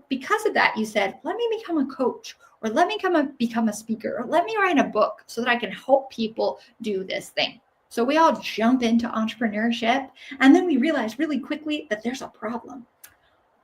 because of that, you said, let me become a coach, or let me become a speaker, or let me write a book so that I can help people do this thing. So we all jump into entrepreneurship, and then we realize really quickly that there's a problem.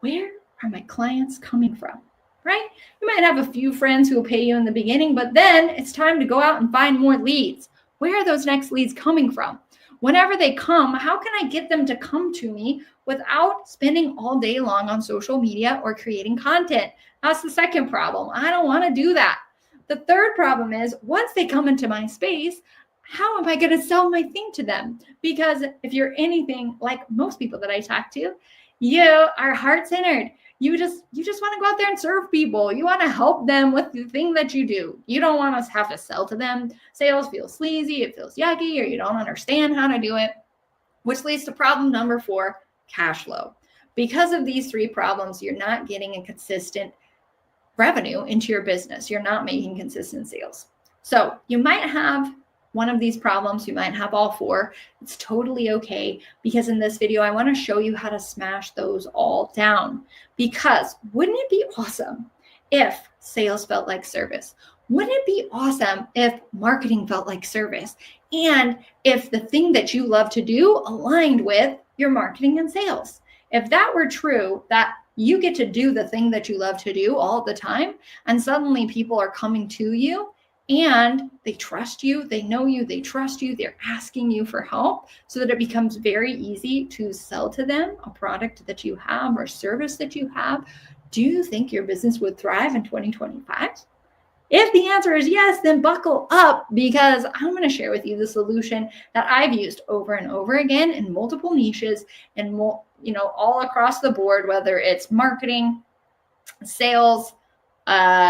Where are my clients coming from? Right? You might have a few friends who will pay you in the beginning, but then it's time to go out and find more leads. Where are those next leads coming from? Whenever they come, how can I get them to come to me without spending all day long on social media or creating content? That's the second problem. I don't want to do that. The third problem is, once they come into my space, how am I going to sell my thing to them? Because if you're anything like most people that I talk to, you are heart-centered. You just want to go out there and serve people. You want to help them with the thing that you do. You don't want to have to sell to them. Sales feels sleazy, it feels yucky, or you don't understand how to do it, which leads to problem number 4, cash flow. Because of these 3 problems, you're not getting a consistent revenue into your business. You're not making consistent sales. So you might have one of these problems, you might have all 4. It's totally okay, because in this video, I want to show you how to smash those all down. Because wouldn't it be awesome if sales felt like service? Wouldn't it be awesome if marketing felt like service? And if the thing that you love to do aligned with your marketing and sales? If that were true, that you get to do the thing that you love to do all the time, and suddenly people are coming to you, and they trust you, they know you, they trust you, they're asking you for help, so that it becomes very easy to sell to them a product that you have or service that you have. Do you think your business would thrive in 2025? If the answer is yes, then buckle up, because I'm going to share with you the solution that I've used over and over again in multiple niches and all across the board, whether it's marketing, sales,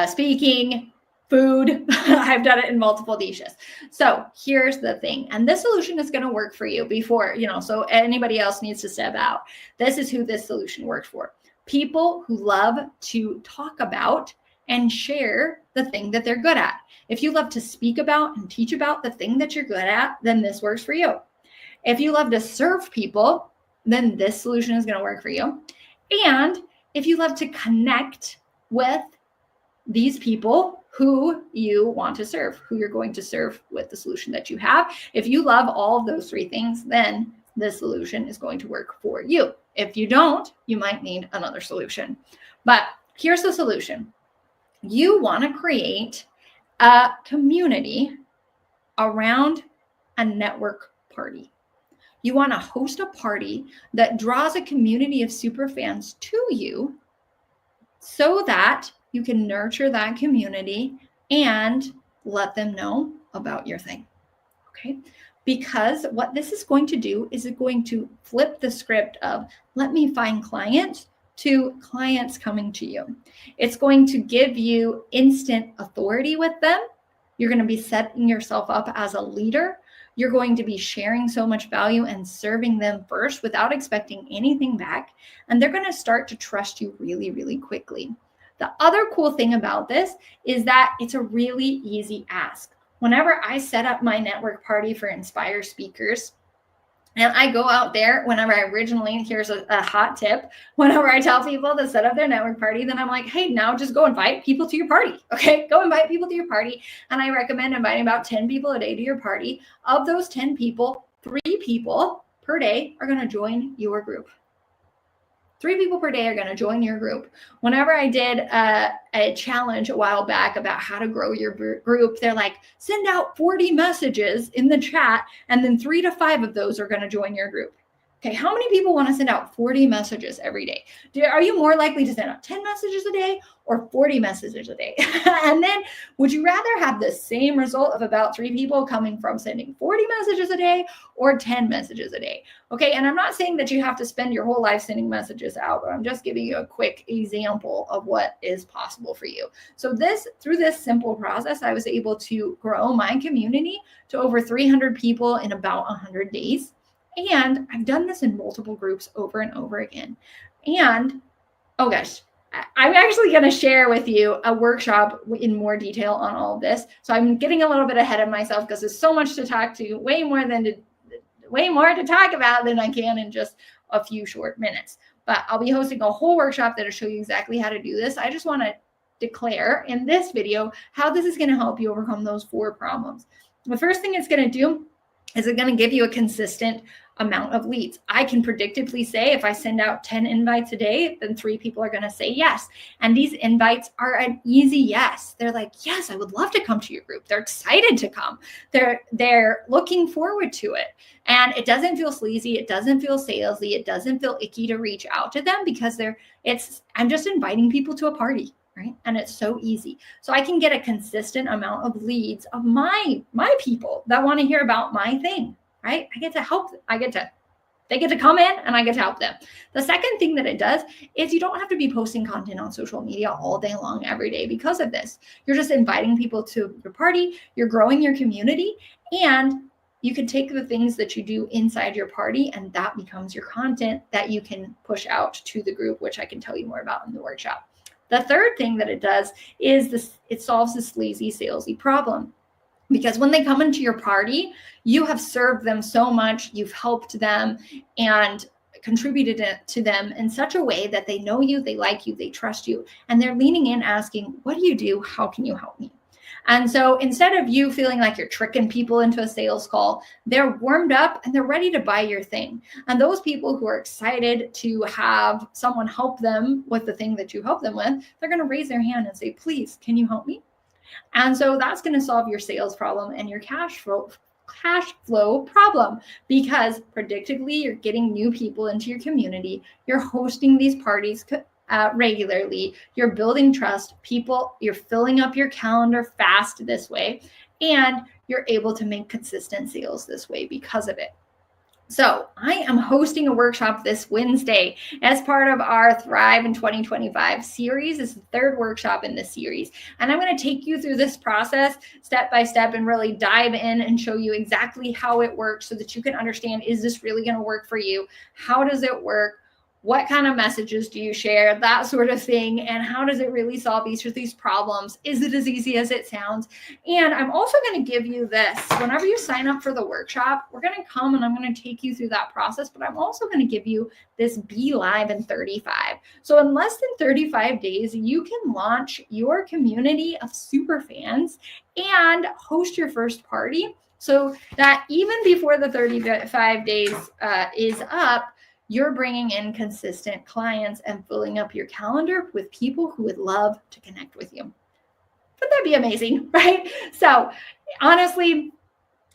speaking, food. I've done it in multiple niches. So here's the thing. And this solution is going to work for you before, so anybody else needs to step out. This is who this solution works for. People who love to talk about and share the thing that they're good at. If you love to speak about and teach about the thing that you're good at, then this works for you. If you love to serve people, then this solution is going to work for you. And if you love to connect with these people who you want to serve, who you're going to serve with the solution that you have, if you love all of those 3 things, then this solution is going to work for you. If you don't, you might need another solution. But here's the solution. You want to create a community around a network party. You want to host a party that draws a community of super fans to you, so that you can nurture that community and let them know about your thing. Okay? Because what this is going to do is it's going to flip the script of, let me find clients, to clients coming to you. It's going to give you instant authority with them. You're going to be setting yourself up as a leader. You're going to be sharing so much value and serving them first without expecting anything back. And they're going to start to trust you really, really quickly. The other cool thing about this is that it's a really easy ask. Whenever I set up my network party for Inspire speakers, and I go out there, here's a hot tip, whenever I tell people to set up their network party, then I'm like, hey, now just go invite people to your party, okay? Go invite people to your party. And I recommend inviting about 10 people a day to your party. Of those 10 people, 3 people per day are gonna join your group. 3 people per day are going to join your group. Whenever I did a challenge a while back about how to grow your group, they're like, send out 40 messages in the chat, and then 3 to 5 of those are going to join your group. Okay, how many people want to send out 40 messages every day? Are you more likely to send out 10 messages a day or 40 messages a day? And then would you rather have the same result of about 3 people coming from sending 40 messages a day or 10 messages a day? Okay, and I'm not saying that you have to spend your whole life sending messages out, but I'm just giving you a quick example of what is possible for you. So through this simple process, I was able to grow my community to over 300 people in about 100 days. And I've done this in multiple groups over and over again. And, oh gosh, I'm actually going to share with you a workshop in more detail on all of this. So I'm getting a little bit ahead of myself because there's so much to talk to, way more to talk about than I can in just a few short minutes. but I'll be hosting a whole workshop that'll show you exactly how to do this. I just want to declare in this video how this is going to help you overcome those 4 problems. The first thing it's going to do is it's going to give you a consistent amount of leads. I can predictably say if I send out 10 invites a day, then 3 people are going to say yes. And these invites are an easy yes. They're like, yes, I would love to come to your group. They're excited to come. They're looking forward to it. And it doesn't feel sleazy. It doesn't feel salesy. It doesn't feel icky to reach out to them because I'm just inviting people to a party. Right. And it's so easy. So I can get a consistent amount of leads of my people that want to hear about my thing. Right. I get to help them. They get to come in and I get to help them. The second thing that it does is you don't have to be posting content on social media all day long, every day because of this. You're just inviting people to your party. You're growing your community, and you can take the things that you do inside your party and that becomes your content that you can push out to the group, which I can tell you more about in the workshop. The third thing that it does is it solves the sleazy, salesy problem. Because when they come into your party, you have served them so much, you've helped them and contributed to them in such a way that they know you, they like you, they trust you, and they're leaning in asking, what do you do? How can you help me? And so instead of you feeling like you're tricking people into a sales call, they're warmed up and they're ready to buy your thing. And those people who are excited to have someone help them with the thing that you help them with, they're going to raise their hand and say, please, can you help me? And so that's going to solve your sales problem and your cash flow problem, because predictably you're getting new people into your community. You're hosting these parties regularly. You're building trust. You're filling up your calendar fast this way, and you're able to make consistent sales this way because of it. So I am hosting a workshop this Wednesday as part of our Thrive in 2025 series. This is the 3rd workshop in this series. And I'm going to take you through this process step by step and really dive in and show you exactly how it works so that you can understand, is this really going to work for you? How does it work? What kind of messages do you share? That sort of thing. And how does it really solve each of these problems? Is it as easy as it sounds? And I'm also going to give you this. Whenever you sign up for the workshop, we're going to come and I'm going to take you through that process, but I'm also going to give you this Be Live in 35. So in less than 35 days, you can launch your community of super fans and host your first party so that even before the 35 days is up, you're bringing in consistent clients and filling up your calendar with people who would love to connect with you. Wouldn't that be amazing, right? So honestly,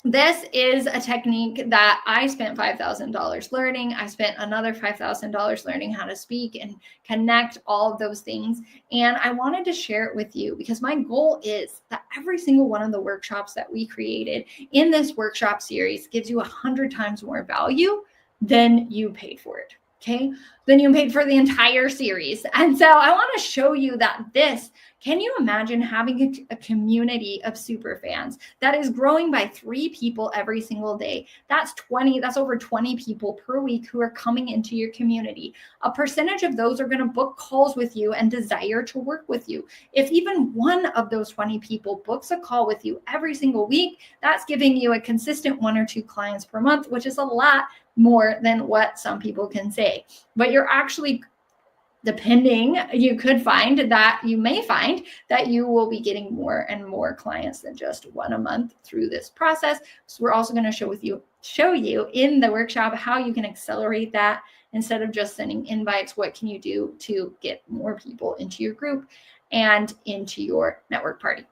this is a technique that I spent $5,000 learning. I spent another $5,000 learning how to speak and connect all of those things. And I wanted to share it with you because my goal is that every single one of the workshops that we created in this workshop series gives you 100 times more value than you paid for it. Okay. Then you paid for the entire series. And so I want to show you that can you imagine having a community of super fans that is growing by 3 people every single day? That's over 20 people per week who are coming into your community. A percentage of those are going to book calls with you and desire to work with you. If even one of those 20 people books a call with you every single week, that's giving you a consistent 1 or 2 clients per month, which is a lot more than what some people can say. But you're actually, you may find that you will be getting more and more clients than just 1 a month through this process. So we're also going to show you in the workshop how you can accelerate that. Instead of just sending invites, what can you do to get more people into your group and into your network party?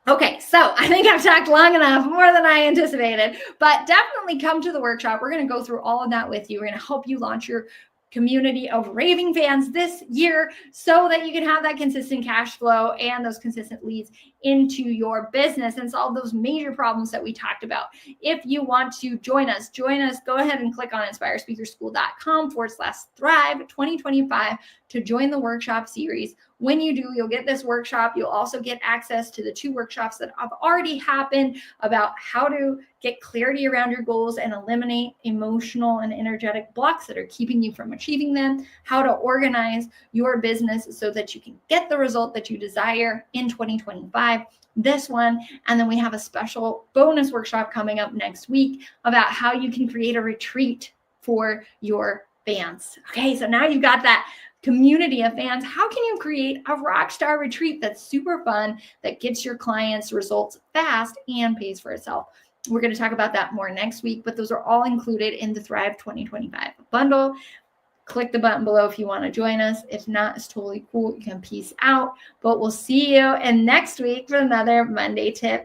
Okay, so I think I've talked long enough, more than I anticipated, but definitely come to the workshop. We're going to go through all of that with you. We're going to help you launch your community of raving fans this year so that you can have that consistent cash flow and those consistent leads into your business and solve those major problems that we talked about. If you want to join us, go ahead and click on inspirespeakerschool.com/thrive 2025 to join the workshop series. When you do, you'll get this workshop. You'll also get access to the 2 workshops that have already happened about how to get clarity around your goals and eliminate emotional and energetic blocks that are keeping you from achieving them, how to organize your business so that you can get the result that you desire in 2025. This one, and then we have a special bonus workshop coming up next week about how you can create a retreat for your fans. Okay, so now you've got that community of fans. How can you create a rock star retreat that's super fun, that gets your clients results fast and pays for itself? We're going to talk about that more next week, but those are all included in the Thrive 2025 bundle. Click the button below if you want to join us. If not, it's totally cool. You can peace out, but we'll see you in next week for another Monday tip.